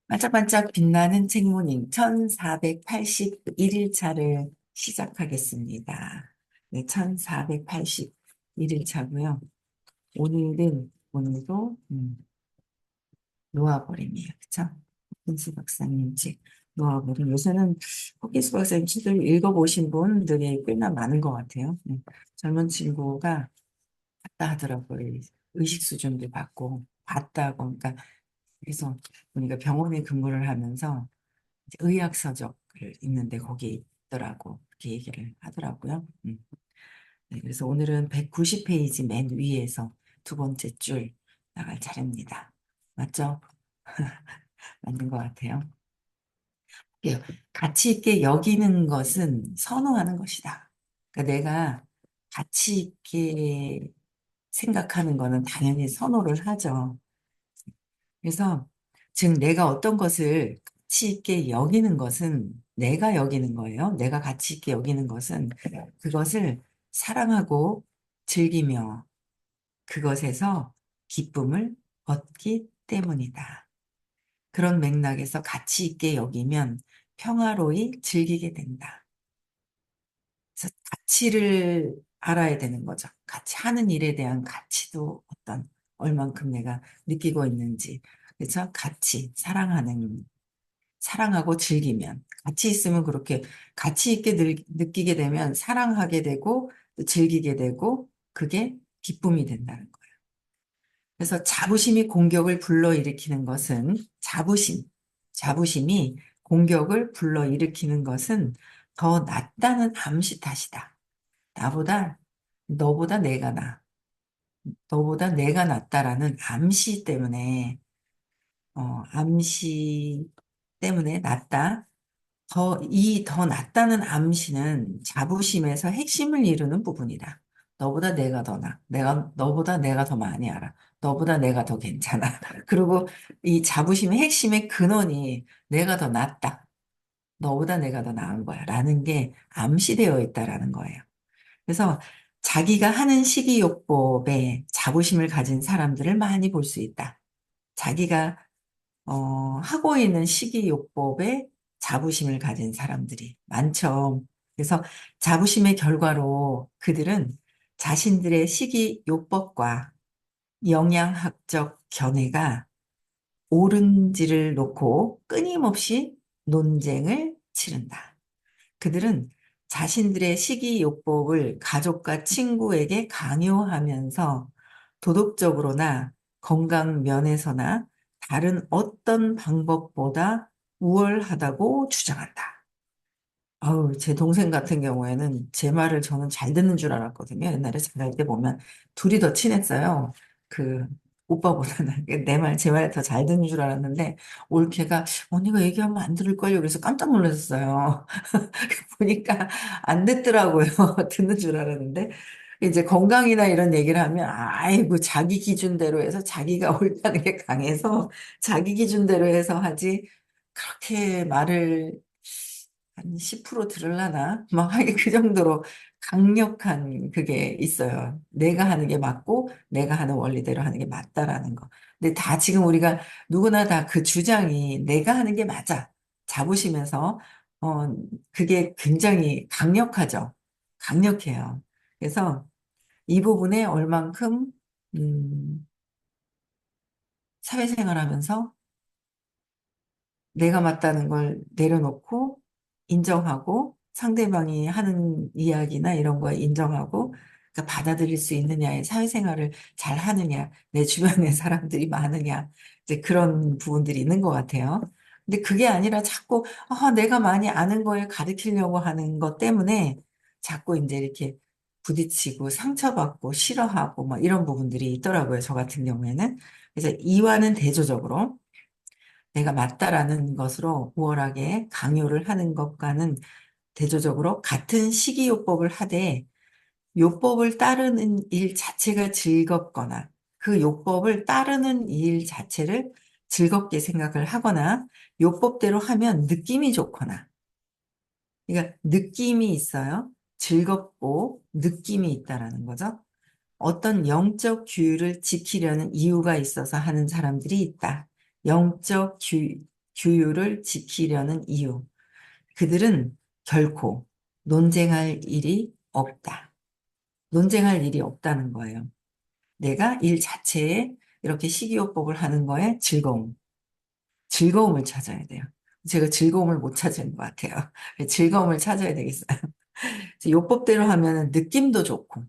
반짝반짝 빛나는 책모닝 1481일차를 시작하겠습니다. 네, 1481일차고요. 오늘도 놓아버림이에요. 그쵸? 호kin스 박사님 책 놓아버림. 요새는 호kin스 박사님 책을 읽어보신 분들이 꽤나 많은 것 같아요. 젊은 친구가 봤다 하더라고요. 의식 수준도 받고 봤다고. 그러니까 그래서 보니까 병원에 근무를 하면서 이제 의학 서적을 읽는데 거기 있더라고. 그렇게 얘기를 하더라고요. 네, 그래서 오늘은 190페이지 맨 위에서 두 번째 줄 나갈 차례입니다. 맞죠? 맞는 것 같아요. 예, 가치 있게 여기는 것은 선호하는 것이다. 그러니까 내가 가치 있게 생각하는 거는 당연히 선호를 하죠. 그래서 즉 내가 어떤 것을 가치 있게 여기는 것은 내가 여기는 거예요. 내가 가치 있게 여기는 것은 그것을 사랑하고 즐기며 그것에서 기쁨을 얻기 때문이다. 그런 맥락에서 가치 있게 여기면 평화로이 즐기게 된다. 그래서 가치를 알아야 되는 거죠. 같이 하는 일에 대한 가치도 얼만큼 내가 느끼고 있는지. 그래서 같이 사랑하고 즐기면, 같이 있으면 그렇게 가치 있게 느끼게 되면 사랑하게 되고, 또 즐기게 되고, 그게 기쁨이 된다는 거예요. 그래서 자부심이 공격을 불러일으키는 것은, 자부심이 공격을 불러일으키는 것은 더 낫다는 암시 탓이다. 나보다, 너보다 내가 나, 너보다 내가 낫다라는 암시 때문에 낫다. 더 낫다는 암시는 자부심에서 핵심을 이루는 부분이다. 너보다 내가 더 나. 너보다 내가 더 많이 알아. 너보다 내가 더 괜찮아. 그리고 이 자부심의 핵심의 근원이 내가 더 낫다. 너보다 내가 더 나은 거야. 라는 게 암시되어 있다라는 거예요. 그래서 자기가 하는 식이요법에 자부심을 가진 사람들을 많이 볼 수 있다. 자기가 하고 있는 식이요법에 자부심을 가진 사람들이 많죠. 그래서 자부심의 결과로 그들은 자신들의 식이요법과 영양학적 견해가 옳은지를 놓고 끊임없이 논쟁을 치른다. 그들은 자신들의 식이요법을 가족과 친구에게 강요하면서 도덕적으로나 건강 면에서나 다른 어떤 방법보다 우월하다고 주장한다. 아우, 제 동생 같은 경우에는 제 말을 저는 잘 듣는 줄 알았거든요. 옛날에 자랄 때 보면 둘이 더 친했어요. 그 오빠보다는 내 말, 제 말 더 잘 듣는 줄 알았는데 올케가 언니가 얘기하면 안 들을걸요. 그래서 깜짝 놀랐어요. 보니까 안 듣더라고요. 듣는 줄 알았는데. 이제 건강이나 이런 얘기를 하면, 아이고, 자기 기준대로 해서 자기가 옳다는 게 강해서 자기 기준대로 해서 하지, 그렇게 말을 한 10% 들으려나? 막 하게 그 정도로 강력한 그게 있어요. 내가 하는 게 맞고, 내가 하는 원리대로 하는 게 맞다라는 거. 근데 다 지금 우리가 누구나 다 그 주장이 내가 하는 게 맞아. 자부심에서 그게 굉장히 강력하죠. 강력해요. 그래서 이 부분에 얼만큼, 음, 사회생활하면서 내가 맞다는 걸 내려놓고 인정하고 상대방이 하는 이야기나 이런 거에 인정하고 그러니까 받아들일 수 있느냐에 사회생활을 잘 하느냐, 내 주변에 사람들이 많으냐, 이제 그런 부분들이 있는 것 같아요. 근데 그게 아니라 자꾸 내가 많이 아는 걸 가르치려고 하는 것 때문에 자꾸 이제 이렇게 부딪히고 상처받고 싫어하고 막 이런 부분들이 있더라고요. 저 같은 경우에는. 그래서 이와는 대조적으로 내가 맞다라는 것으로 우월하게 강요를 하는 것과는 대조적으로 같은 식이요법을 하되 요법을 따르는 일 자체가 즐겁거나 그 요법을 따르는 일 자체를 즐겁게 생각을 하거나 요법대로 하면 느낌이 좋거나 그러니까 느낌이 있어요. 즐겁고 느낌이 있다라는 거죠. 어떤 영적 규율을 지키려는 이유가 있어서 하는 사람들이 있다. 영적 규율을 지키려는 이유. 그들은 결코 논쟁할 일이 없다. 논쟁할 일이 없다는 거예요. 내가 일 자체에 이렇게 식이요법을 하는 거에 즐거움을 찾아야 돼요. 제가 즐거움을 못 찾은 것 같아요. 즐거움을 찾아야 되겠어요. 요법대로 하면은 느낌도 좋고,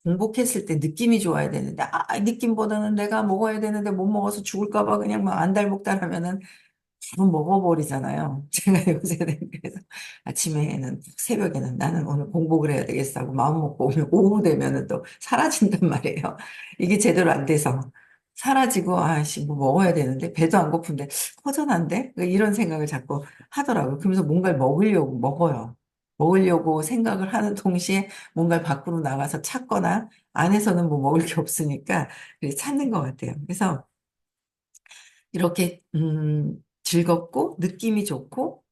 공복했을 때 느낌이 좋아야 되는데, 느낌보다는 내가 먹어야 되는데 못 먹어서 죽을까 봐 그냥 막 안달복달 하면은 바로 먹어버리잖아요. 제가 요새는 그래서 아침에는, 새벽에는 나는 오늘 공복을 해야 되겠어 하고 마음 먹고 오면 오후 되면은 또 사라진단 말이에요. 이게 제대로 안 돼서. 사라지고, 아씨, 뭐 먹어야 되는데, 배도 안 고픈데, 허전한데? 이런 생각을 자꾸 하더라고요. 그러면서 뭔가를 먹으려고 먹어요. 먹으려고 생각을 하는 동시에 뭔가를 밖으로 나가서 찾거나, 안에서는 뭐 먹을 게 없으니까 찾는 것 같아요. 그래서 이렇게 즐겁고 느낌이 좋고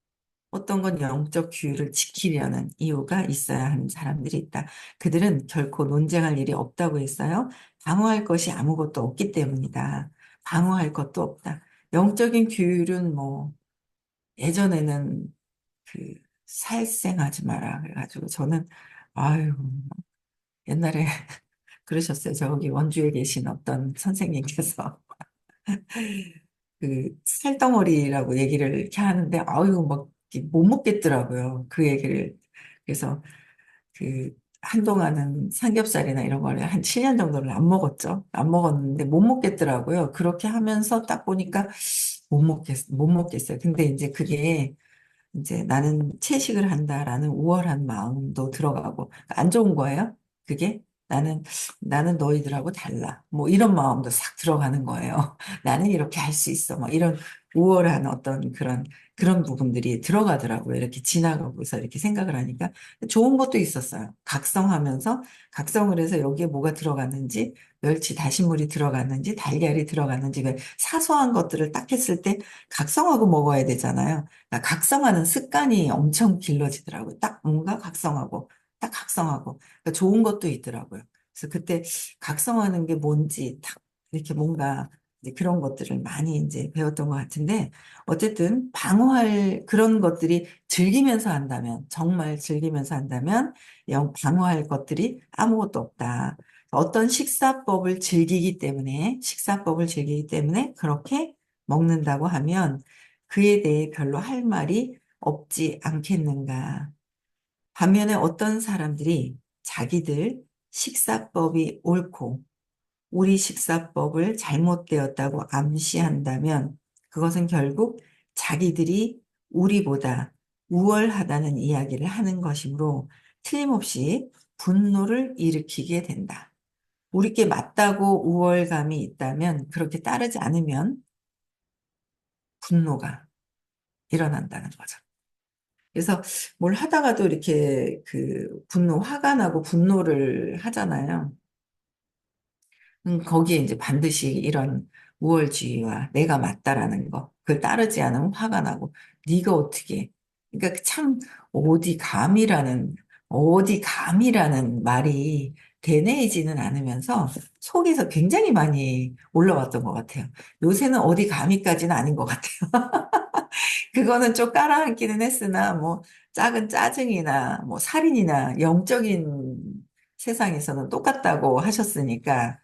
어떤 건 영적 규율을 지키려는 이유가 있어야 하는 사람들이 있다. 그들은 결코 논쟁할 일이 없다고 했어요. 방어할 것이 아무것도 없기 때문이다. 방어할 것도 없다. 영적인 규율은 뭐 예전에는 그 살생하지 마라 그래가지고 저는 아유 옛날에 그러셨어요. 저기 원주에 계신 어떤 선생님께서 그 살덩어리라고 얘기를 이렇게 하는데 아유 막 이렇게 못 먹겠더라고요. 그 얘기를. 그래서 그 한동안은 삼겹살이나 이런 거를 한 7년 정도를 안 먹었죠. 안 먹었는데 못 먹겠더라고요. 그렇게 하면서 딱 보니까 못 먹겠어요. 근데 이제 그게 이제 나는 채식을 한다라는 우월한 마음도 들어가고 안 좋은 거예요. 그게 나는 너희들하고 달라. 뭐 이런 마음도 싹 들어가는 거예요. 나는 이렇게 할 수 있어. 뭐 이런 우월한 어떤 그런 부분들이 들어가더라고요. 이렇게 지나가고서 이렇게 생각을 하니까 좋은 것도 있었어요. 각성을 해서 여기에 뭐가 들어갔는지 멸치 다시물이 들어갔는지 달걀이 들어갔는지 그 사소한 것들을 딱 했을 때 각성하고 먹어야 되잖아요. 그러니까 각성하는 습관이 엄청 길러지더라고요. 딱 뭔가 각성하고, 딱 각성하고. 그러니까 좋은 것도 있더라고요. 그래서 그때 각성하는 게 뭔지 딱 이렇게 뭔가 이제 그런 것들을 많이 이제 배웠던 것 같은데, 어쨌든 방어할 그런 것들이 즐기면서 한다면, 정말 즐기면서 한다면, 방어할 것들이 아무것도 없다. 식사법을 즐기기 때문에 그렇게 먹는다고 하면 그에 대해 별로 할 말이 없지 않겠는가. 반면에 어떤 사람들이 자기들 식사법이 옳고 우리 식사법을 잘못되었다고 암시한다면 그것은 결국 자기들이 우리보다 우월하다는 이야기를 하는 것이므로 틀림없이 분노를 일으키게 된다. 우리께 맞다고 우월감이 있다면 그렇게 따르지 않으면 분노가 일어난다는 거죠. 그래서 뭘 하다가도 이렇게 화가 나고 분노를 하잖아요. 거기에 이제 반드시 이런 우월주의와 내가 맞다라는 거, 그걸 따르지 않으면 화가 나고, 네가 어떻게, 그러니까 참 어디 감이라는 말이 되뇌이지는 않으면서 속에서 굉장히 많이 올라왔던 것 같아요. 요새는 어디 감이까지는 아닌 것 같아요. 그거는 좀 깔아앉기는 했으나, 뭐, 작은 짜증이나, 뭐, 살인이나, 영적인 세상에서는 똑같다고 하셨으니까,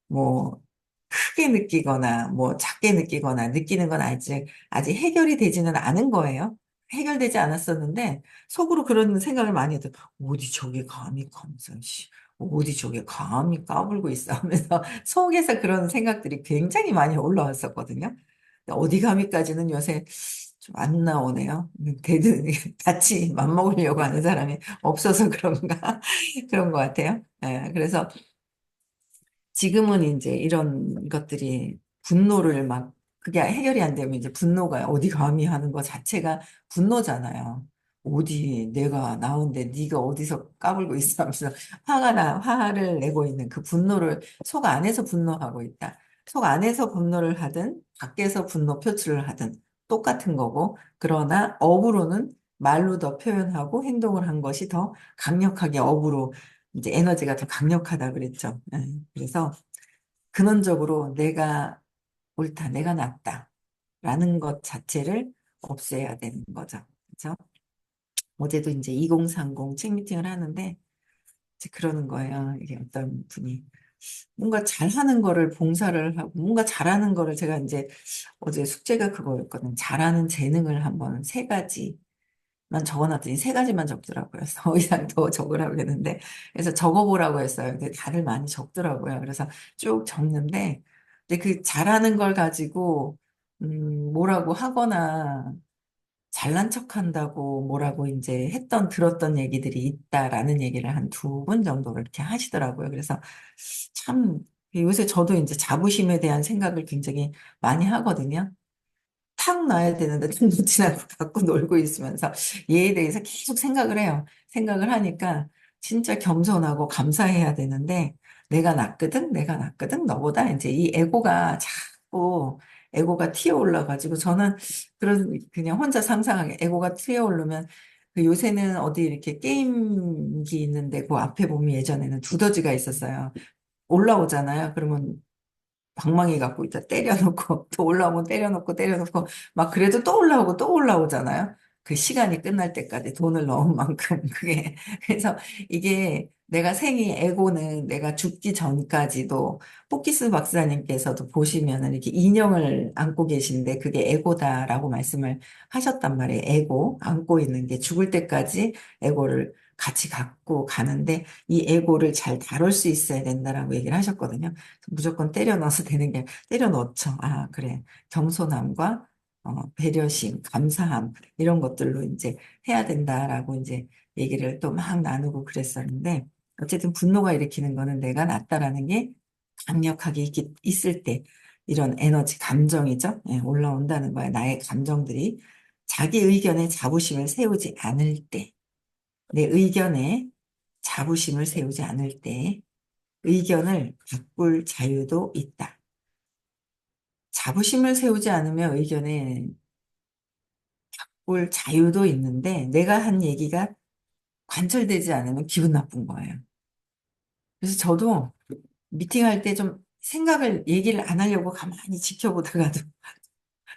뭐, 크게 느끼거나, 뭐, 작게 느끼거나, 느끼는 건 아직 해결이 되지는 않은 거예요. 해결되지 않았었는데, 속으로 그런 생각을 많이 해도, 어디 저게 감히 감사, 씨. 어디 저게 감히 까불고 있어 하면서 속에서 그런 생각들이 굉장히 많이 올라왔었거든요. 어디 감히까지는 요새 좀 안 나오네요. 대든 같이 맞먹으려고 하는 사람이 없어서 그런가 그런 것 같아요. 예, 그래서 지금은 이제 이런 것들이 분노를 막 그게 해결이 안 되면 이제 분노가 어디 감히 하는 거 자체가 분노잖아요. 어디 내가 나온데 네가 어디서 까불고 있어 하면서 화를 내고 있는 그 분노를 속 안에서 분노하고 있다. 속 안에서 분노를 하든 밖에서 분노 표출을 하든 똑같은 거고 그러나 업으로는 말로 더 표현하고 행동을 한 것이 더 강력하게 업으로 이제 에너지가 더 강력하다 그랬죠. 그래서 근원적으로 내가 옳다, 내가 낫다. 라는 것 자체를 없애야 되는 거죠. 그죠? 어제도 이제 2030 책 미팅을 하는데 이제 그러는 거예요. 이게 어떤 분이 뭔가 잘하는 거를 봉사를 하고 뭔가 잘하는 거를 제가 이제 어제 숙제가 그거였거든. 잘하는 재능을 한번 세 가지만 적어놨더니 세 가지만 적더라고요. 그래서 더 이상 더 적으라고 했는데 그래서 적어보라고 했어요. 근데 다들 많이 적더라고요. 그래서 쭉 적는데 근데 그 잘하는 걸 가지고 뭐라고 하거나 잘난 척한다고 뭐라고 이제 했던 들었던 얘기들이 있다라는 얘기를 한 두 분 정도 그렇게 하시더라고요. 그래서 참 요새 저도 이제 자부심에 대한 생각을 굉장히 많이 하거든요. 탁 놔야 되는데 탁 놓지 않고 갖고 놀고 있으면서 얘에 대해서 계속 생각을 해요. 생각을 하니까 진짜 겸손하고 감사해야 되는데 내가 낫거든 너보다 이제 이 에고가 자꾸 에고가 튀어 올라가지고 저는 그런 그냥 혼자 상상하게 에고가 튀어 오르면 그 요새는 어디 이렇게 게임기 있는데 그 앞에 보면 예전에는 두더지가 있었어요. 올라오잖아요. 그러면 방망이 갖고 있다 때려놓고 또 올라오면 때려놓고 막 그래도 또 올라오고 또 올라오잖아요. 그 시간이 끝날 때까지 돈을 넣은 만큼 그게 그래서 이게 내가 생이 에고는 내가 죽기 전까지도 포키스 박사님께서도 보시면은 이렇게 인형을 안고 계신데 그게 에고다라고 말씀을 하셨단 말이에요. 에고 안고 있는 게 죽을 때까지 에고를 같이 갖고 가는데 이 에고를 잘 다룰 수 있어야 된다라고 얘기를 하셨거든요. 무조건 때려 넣어서 되는 게 때려 넣죠. 아, 그래. 겸손함과 배려심, 감사함 이런 것들로 이제 해야 된다라고 이제 얘기를 또 막 나누고 그랬었는데 어쨌든 분노가 일으키는 거는 내가 낫다라는 게 강력하게 있을 때 이런 에너지, 감정이죠. 예, 올라온다는 거야. 나의 감정들이 자기 의견에 자부심을 세우지 않을 때, 내 의견에 자부심을 세우지 않을 때 의견을 바꿀 자유도 있다. 자부심을 세우지 않으면 의견에 바꿀 자유도 있는데 내가 한 얘기가 관철되지 않으면 기분 나쁜 거예요. 그래서 저도 미팅할 때 좀 생각을 얘기를 안 하려고 가만히 지켜보다가도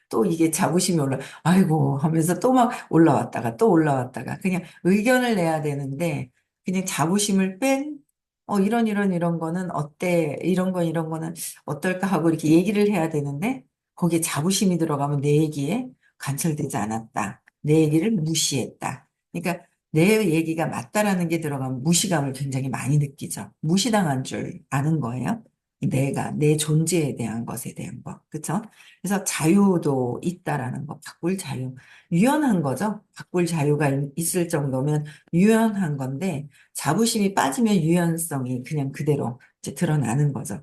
또 이게 자부심이 아이고 하면서 또 막 올라왔다가 또 올라왔다가 그냥 의견을 내야 되는데 그냥 자부심을 뺀 이런 거는 어때? 이런 거는 어떨까 하고 이렇게 얘기를 해야 되는데 거기에 자부심이 들어가면 내 얘기에 관철되지 않았다. 내 얘기를 무시했다. 그러니까 내 얘기가 맞다라는 게 들어가면 무시감을 굉장히 많이 느끼죠. 무시당한 줄 아는 거예요. 내가, 내 존재에 대한 것에 대한 거. 그쵸? 그래서 자유도 있다라는 거, 바꿀 자유. 유연한 거죠. 바꿀 자유가 있을 정도면 유연한 건데, 자부심이 빠지면 유연성이 그냥 그대로 이제 드러나는 거죠.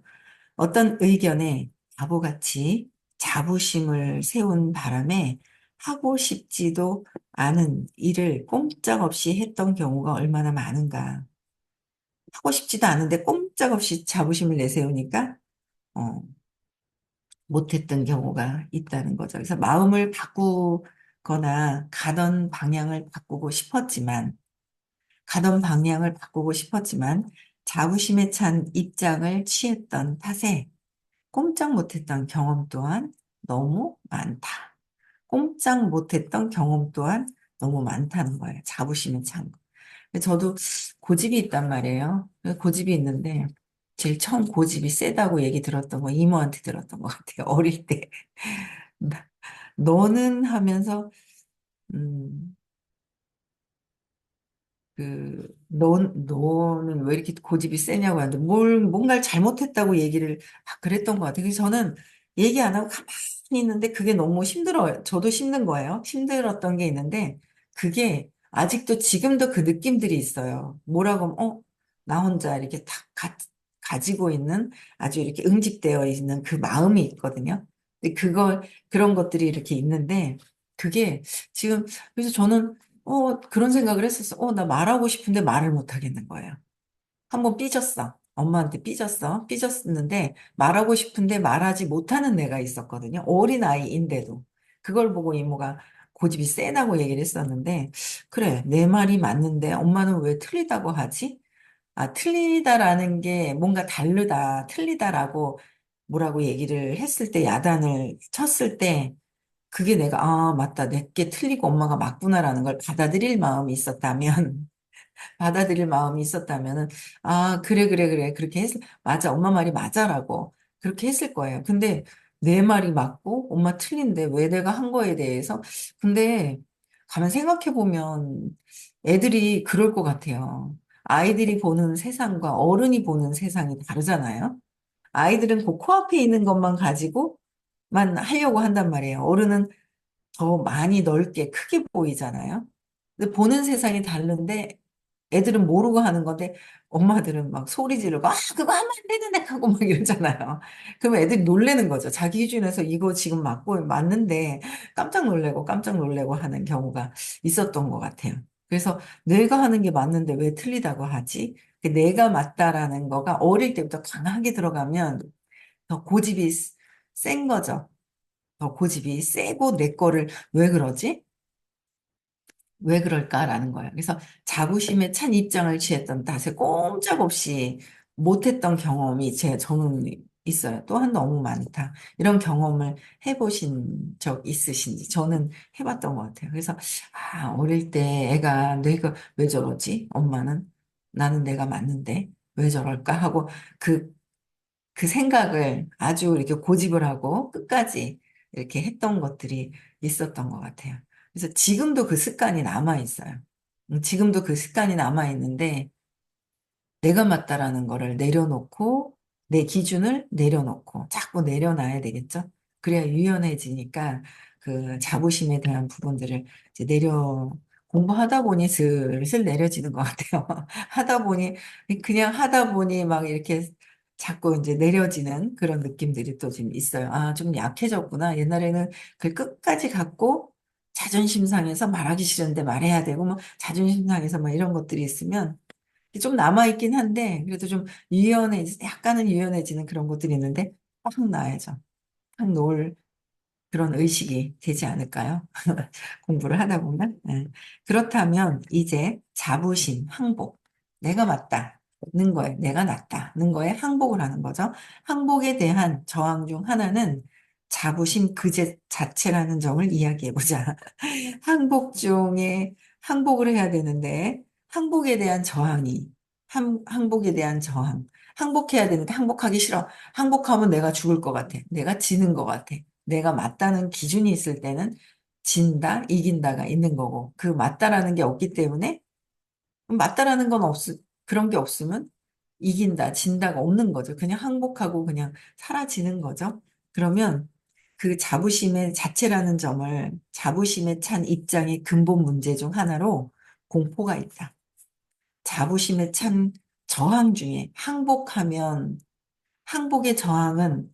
어떤 의견에 바보같이 자부심을 세운 바람에 하고 싶지도 않은 일을 꼼짝없이 했던 경우가 얼마나 많은가. 하고 싶지도 않은데 꼼짝없이 자부심을 내세우니까, 어, 못했던 경우가 있다는 거죠. 그래서 마음을 바꾸거나 가던 방향을 바꾸고 싶었지만, 자부심에 찬 입장을 취했던 탓에 꼼짝 못했던 경험 또한 너무 많다. 꼼짝 못했던 경험 또한 너무 많다는 거예요. 자부심에 찬 거. 저도 고집이 있단 말이에요. 고집이 있는데, 제일 처음 고집이 세다고 얘기 들었던 거 이모한테 들었던 것 같아요. 어릴 때. 너는 하면서, 음, 너는 왜 이렇게 고집이 세냐고 하는데, 뭔가를 잘못했다고 얘기를 그랬던 것 같아요. 그래서 저는 얘기 안 하고 가만히 있는데 그게 너무 힘들어요. 저도 힘든 거예요. 힘들었던 게 있는데, 그게 아직도 지금도 그 느낌들이 있어요. 뭐라고 하면, 나 혼자 이렇게 가지고 있는 아주 이렇게 응집되어 있는 그 마음이 있거든요. 근데 그런 것들이 이렇게 있는데, 그게 지금, 그래서 저는 그런 생각을 했었어. 나 말하고 싶은데 말을 못 하겠는 거예요. 한번 삐졌어. 엄마한테 삐졌어. 삐졌는데 말하고 싶은데 말하지 못하는 애가 있었거든요. 어린아이인데도. 그걸 보고 이모가 고집이 세다고 얘기를 했었는데, 그래, 내 말이 맞는데 엄마는 왜 틀리다고 하지? 아, 틀리다라는 게 뭔가 다르다, 틀리다라고 뭐라고 얘기를 했을 때, 야단을 쳤을 때, 그게 내가, 아, 맞다. 내게 틀리고 엄마가 맞구나라는 걸 받아들일 마음이 있었다면, 받아들일 마음이 있었다면은, 아, 그래, 그래, 그래. 그렇게 맞아. 엄마 말이 맞아라고. 그렇게 했을 거예요. 근데 내 말이 맞고, 엄마 틀린데 왜 내가 한 거에 대해서. 근데 가만 생각해 보면 애들이 그럴 것 같아요. 아이들이 보는 세상과 어른이 보는 세상이 다르잖아요. 아이들은 그 코앞에 있는 것만 가지고만 하려고 한단 말이에요. 어른은 더 많이 넓게 크게 보이잖아요. 근데 보는 세상이 다른데 애들은 모르고 하는 건데 엄마들은 막 소리 지르고 아 그거 하면 안 되는데 하고 막 이러잖아요. 그러면 애들이 놀래는 거죠. 자기 기준에서 이거 지금 맞고 맞는데 깜짝 놀래고 하는 경우가 있었던 것 같아요. 그래서 내가 하는 게 맞는데 왜 틀리다고 하지? 그 내가 맞다라는 거가 어릴 때부터 강하게 들어가면 더 고집이 센 거죠. 더 고집이 세고 내 거를 왜 그러지? 왜 그럴까라는 거예요. 그래서 자부심에 찬 입장을 취했던 탓에 꼼짝없이 못했던 경험이 저는 있어요. 또한 너무 많다. 이런 경험을 해보신 적 있으신지 저는 해봤던 것 같아요. 그래서 아, 어릴 때 애가 내가 왜 저러지? 엄마는 나는 내가 맞는데 왜 저럴까 하고 그 그 생각을 아주 이렇게 고집을 하고 끝까지 이렇게 했던 것들이 있었던 것 같아요. 그래서 지금도 그 습관이 남아 있어요. 지금도 그 습관이 남아 있는데 내가 맞다라는 거를 내려놓고 내 기준을 내려놓고 자꾸 내려놔야 되겠죠. 그래야 유연해지니까 그 자부심에 대한 부분들을 이제 공부하다 보니 슬슬 내려지는 것 같아요. 하다 보니 그냥 하다 보니 막 이렇게 자꾸 이제 내려지는 그런 느낌들이 또 지금 있어요. 아, 좀 약해졌구나. 옛날에는 그 끝까지 갖고 자존심 상해서 말하기 싫은데 말해야 되고 뭐 자존심 상해서 막 이런 것들이 있으면 좀 남아있긴 한데, 그래도 좀 약간은 유연해지는 그런 것들이 있는데, 확 나야죠. 확 놓을 그런 의식이 되지 않을까요? 공부를 하다 보면. 네. 그렇다면, 이제 자부심, 항복. 내가 맞다는 거에, 내가 낫다는 거에 항복을 하는 거죠. 항복에 대한 저항 중 하나는 자부심 자체라는 점을 이야기해 보자. 항복 중에 항복을 해야 되는데 항복에 대한 저항이 항복에 대한 저항 항복해야 되는데 항복하기 싫어 항복하면 내가 죽을 것 같아 내가 지는 것 같아 내가 맞다는 기준이 있을 때는 진다 이긴다가 있는 거고 그 맞다라는 게 없기 때문에 맞다라는 건 그런 게 없으면 이긴다, 진다가 없는 거죠. 그냥 항복하고 그냥 사라지는 거죠. 그러면 그 자부심의 자체라는 점을 자부심에 찬 입장의 근본 문제 중 하나로 공포가 있다. 자부심에 찬 저항 중에 항복의 저항은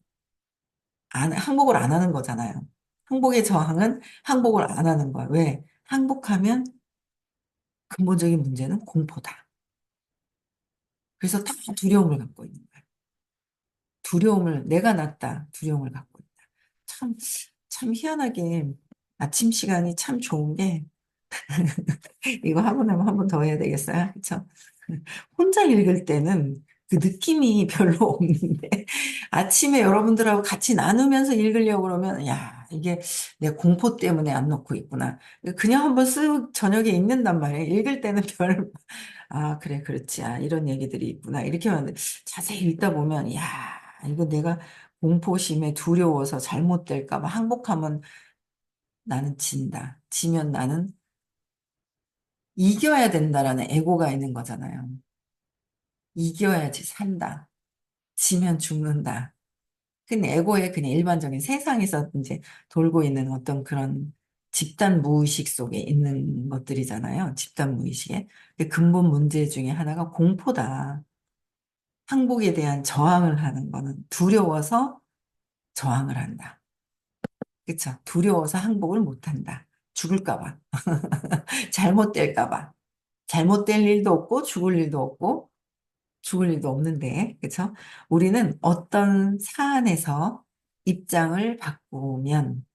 항복을 안 하는 거잖아요. 항복의 저항은 항복을 안 하는 거야. 왜? 항복하면 근본적인 문제는 공포다. 그래서 다 두려움을 갖고 있는 거야. 내가 낫다, 두려움을 갖고 있다. 참, 참 희한하게 아침 시간이 참 좋은 게, 이거 하고 나면 한 번 더 해야 되겠어요? 그쵸? 혼자 읽을 때는 그 느낌이 별로 없는데, 아침에 여러분들하고 같이 나누면서 읽으려고 그러면, 야, 이게 내 공포 때문에 안 놓고 있구나. 그냥 한번 저녁에 읽는단 말이에요. 읽을 때는 아, 그래, 그렇지. 아, 이런 얘기들이 있구나. 이렇게 하는데 자세히 읽다 보면, 야, 이거 내가 공포심에 두려워서 잘못될까 봐 항복하면 나는 진다. 지면 나는 이겨야 된다라는 애고가 있는 거잖아요. 이겨야지 산다. 지면 죽는다. 근데 애고의 그냥 일반적인 세상에서 이제 돌고 있는 어떤 그런 집단 무의식 속에 있는 것들이잖아요. 집단 무의식에. 근데 근본 문제 중에 하나가 공포다. 항복에 대한 저항을 하는 거는 두려워서 저항을 한다. 그쵸? 두려워서 항복을 못 한다. 죽을까 봐. 잘못될까 봐. 잘못될 일도 없고 죽을 일도 없고 죽을 일도 없는데. 그쵸? 우리는 어떤 사안에서 입장을 바꾸면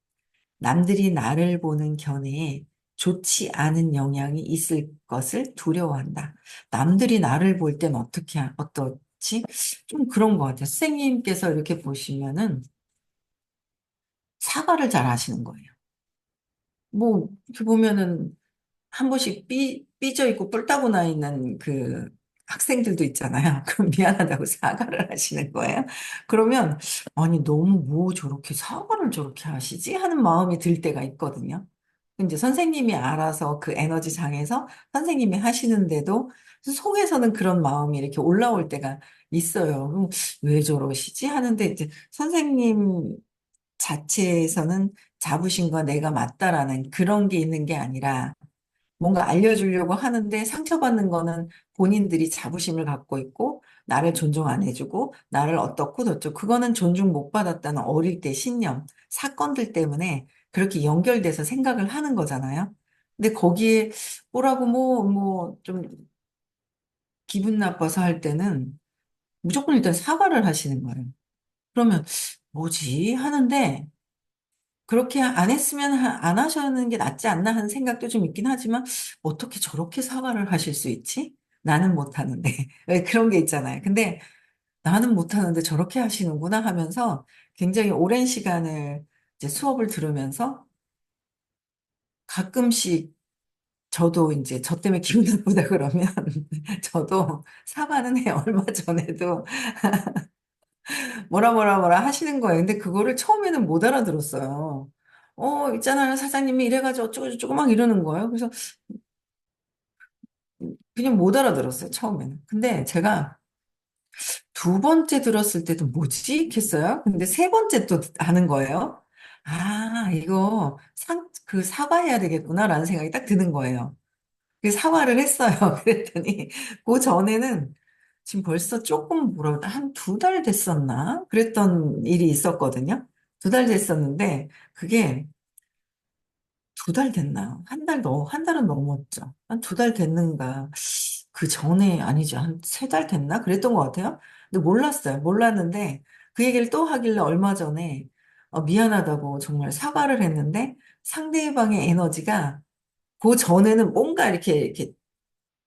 남들이 나를 보는 견해에 좋지 않은 영향이 있을 것을 두려워한다. 남들이 나를 볼 땐 어떻지? 좀 그런 것 같아요. 선생님께서 이렇게 보시면은 사과를 잘 하시는 거예요. 뭐, 이렇게 보면은 한 번씩 삐져 있고 뿔 따고 나 있는 그 학생들도 있잖아요. 그럼 미안하다고 사과를 하시는 거예요. 그러면, 아니, 너무 뭐 저렇게 사과를 저렇게 하시지? 하는 마음이 들 때가 있거든요. 이제 선생님이 알아서 그 에너지 장에서 선생님이 하시는데도 속에서는 그런 마음이 이렇게 올라올 때가 있어요. 그럼 왜 저러시지? 하는데 이제 선생님 자체에서는 자부심과 내가 맞다라는 그런 게 있는 게 아니라 뭔가 알려주려고 하는데 상처받는 거는 본인들이 자부심을 갖고 있고 나를 존중 안 해주고 나를 어떻고 저쩌고 그거는 존중 못 받았다는 어릴 때 신념, 사건들 때문에 그렇게 연결돼서 생각을 하는 거잖아요. 근데 거기에 뭐라고 뭐 좀 기분 나빠서 할 때는 무조건 일단 사과를 하시는 거예요. 그러면 뭐지? 하는데 그렇게 안 했으면 안 하시는 게 낫지 않나 하는 생각도 좀 있긴 하지만 어떻게 저렇게 사과를 하실 수 있지? 나는 못하는데. 왜 그런 게 있잖아요. 근데 나는 못하는데 저렇게 하시는구나 하면서 굉장히 오랜 시간을 이제 수업을 들으면서 가끔씩 저도 이제 저 때문에 기분 나쁘다 그러면 저도 사과는 해요. 얼마 전에도 뭐라 하시는 거예요. 근데 그거를 처음에는 못 알아들었어요. 있잖아요. 사장님이 이래가지고 어쩌고저쩌고 막 이러는 거예요. 그래서 그냥 못 알아들었어요. 처음에는. 근데 제가 두 번째 들었을 때도 뭐지? 했어요. 근데 세 번째 또 하는 거예요. 아, 이거 그 사과해야 되겠구나라는 생각이 딱 드는 거예요. 그 사과를 했어요. 그랬더니 그 전에는 지금 벌써 조금 뭐라 한 두 달 됐었나? 그랬던 일이 있었거든요. 두 달 됐었는데 그게 두 달 됐나? 한 달은 넘었죠. 한 두 달 됐는가? 그 전에 아니죠. 한 세 달 됐나? 그랬던 것 같아요. 근데 몰랐어요. 몰랐는데 그 얘기를 또 하길래 얼마 전에 미안하다고 정말 사과를 했는데 상대방의 에너지가 그 전에는 뭔가 이렇게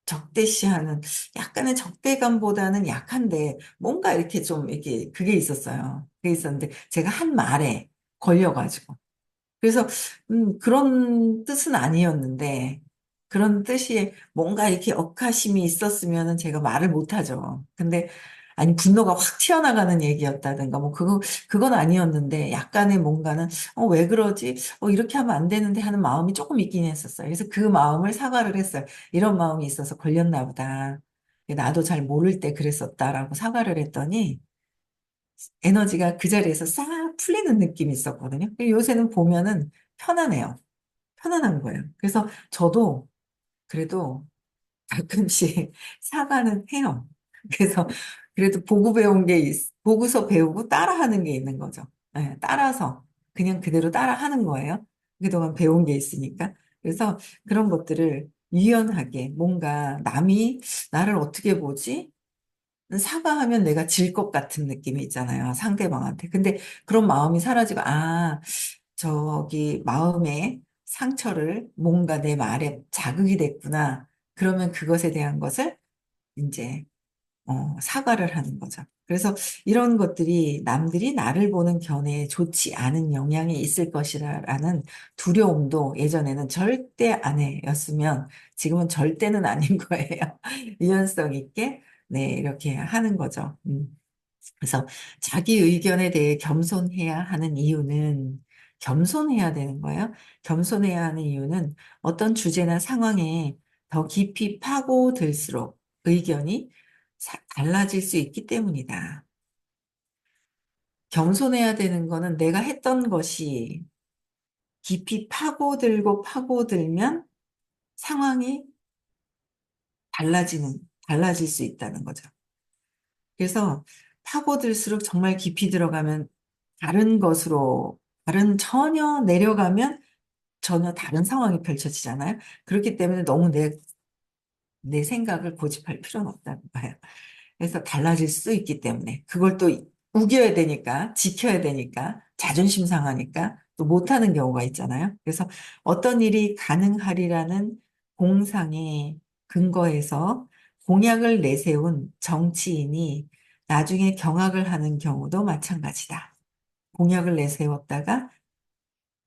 적대시하는 약간의 적대감보다는 약한데 뭔가 이렇게 좀 이렇게 그게 있었어요. 그게 있었는데 제가 한 말에 걸려가지고. 그래서 그런 뜻은 아니었는데 그런 뜻이 뭔가 이렇게 억하심이 있었으면 제가 말을 못하죠. 근데 아니 분노가 확 튀어나가는 얘기였다든가 뭐 그건 아니었는데 약간의 뭔가는 왜 그러지? 이렇게 하면 안 되는데 하는 마음이 조금 있긴 했었어요. 그래서 그 마음을 사과를 했어요. 이런 마음이 있어서 걸렸나 보다. 나도 잘 모를 때 그랬었다라고 사과를 했더니 에너지가 그 자리에서 싹 풀리는 느낌이 있었거든요. 요새는 보면은 편안해요. 편안한 거예요. 그래서 저도 그래도 가끔씩 사과는 해요. 그래서 그래도 보고서 배우고 따라하는 게 있는 거죠. 네, 따라서 그냥 그대로 따라하는 거예요. 그동안 배운 게 있으니까. 그래서 그런 것들을 유연하게 뭔가 남이 나를 어떻게 보지? 사과하면 내가 질 것 같은 느낌이 있잖아요. 상대방한테. 근데 그런 마음이 사라지고, 저기 마음의 상처를 뭔가 내 말에 자극이 됐구나. 그러면 그것에 대한 것을 이제 사과를 하는 거죠. 그래서 이런 것들이 남들이 나를 보는 견해에 좋지 않은 영향이 있을 것이라는 두려움도 예전에는 절대 안 해였으면 지금은 절대는 아닌 거예요. 유연성 있게 네, 이렇게 하는 거죠. 그래서 자기 의견에 대해 겸손해야 하는 이유는 겸손해야 되는 거예요. 겸손해야 하는 이유는 어떤 주제나 상황에 더 깊이 파고들수록 의견이 달라질 수 있기 때문이다. 겸손해야 되는 거는 내가 했던 것이 깊이 파고들면 상황이 달라질 수 있다는 거죠. 그래서 파고들수록 정말 깊이 들어가면 다른 것으로, 전혀 내려가면 전혀 다른 상황이 펼쳐지잖아요. 그렇기 때문에 너무 내 생각을 고집할 필요는 없다는 거예요. 그래서 달라질 수 있기 때문에 그걸 또 우겨야 되니까 지켜야 되니까 자존심 상하니까 또 못하는 경우가 있잖아요. 그래서 어떤 일이 가능하리라는 공상의 근거에서 공약을 내세운 정치인이 나중에 경악을 하는 경우도 마찬가지다. 공약을 내세웠다가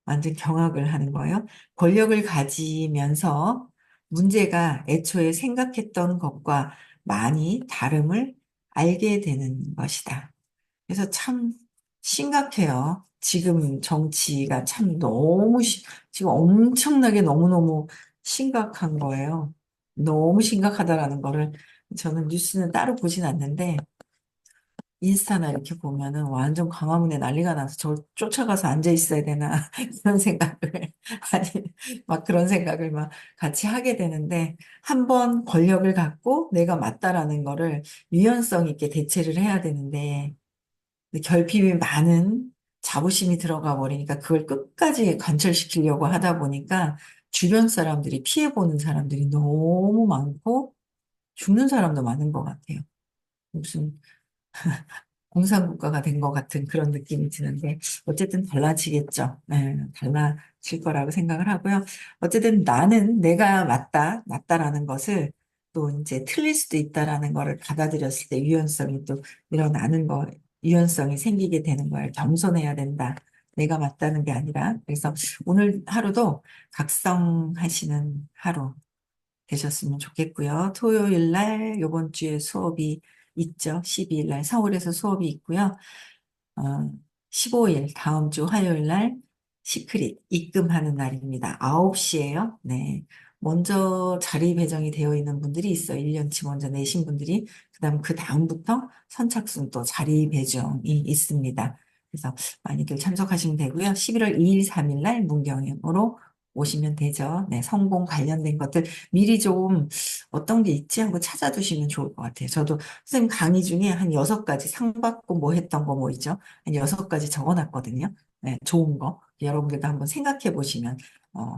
완전 경악을 하는 거예요. 권력을 가지면서 문제가 애초에 생각했던 것과 많이 다름을 알게 되는 것이다. 그래서 참 심각해요. 지금 정치가 참 너무, 지금 엄청나게 너무너무 심각한 거예요. 너무 심각하다라는 거를 저는 뉴스는 따로 보진 않는데, 인스타나 이렇게 보면은 완전 광화문에 난리가 나서 저 쫓아가서 앉아 있어야 되나 그런 생각을 아니 막 그런 생각을 막 같이 하게 되는데 한 번 권력을 갖고 내가 맞다라는 거를 유연성 있게 대체를 해야 되는데 근데 결핍이 많은 자부심이 들어가 버리니까 그걸 끝까지 관철시키려고 하다 보니까 주변 사람들이 피해보는 사람들이 너무 많고 죽는 사람도 많은 것 같아요. 무슨 공산국가가 된 것 같은 그런 느낌이 드는데, 어쨌든 달라지겠죠. 네, 달라질 거라고 생각을 하고요. 어쨌든 나는 내가 맞다라는 것을 또 이제 틀릴 수도 있다라는 거를 받아들였을 때 유연성이 또 일어나는 거, 유연성이 생기게 되는 거예요. 겸손해야 된다. 내가 맞다는 게 아니라. 그래서 오늘 하루도 각성하시는 하루 되셨으면 좋겠고요. 토요일 날 요번 주에 수업이 있죠. 12일 날 서울에서 수업이 있고요. 어, 15일 다음 주 화요일 날 시크릿 입금하는 날입니다. 9시에요. 네. 먼저 자리 배정이 되어 있는 분들이 있어요. 1년치 먼저 내신 분들이. 그다음 그 다음부터 선착순 또 자리 배정이 있습니다. 그래서 많이들 참석하시면 되고요. 11월 2일, 3일 날 문경으로 오시면 되죠. 네, 성공 관련된 것들 미리 좀 어떤 게 있지 하고 찾아두시면 좋을 것 같아요. 저도 선생님 강의 중에 한 6가지 상 받고 뭐 했던 거 뭐 있죠? 한 6가지 적어놨거든요. 네, 좋은 거. 여러분들도 한번 생각해 보시면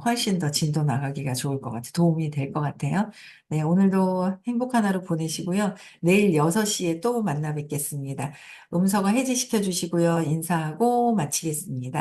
훨씬 더 진도 나가기가 좋을 것 같아요. 도움이 될 것 같아요. 네, 오늘도 행복한 하루 보내시고요. 내일 6시에 또 만나 뵙겠습니다. 음성화 해제시켜 주시고요. 인사하고 마치겠습니다.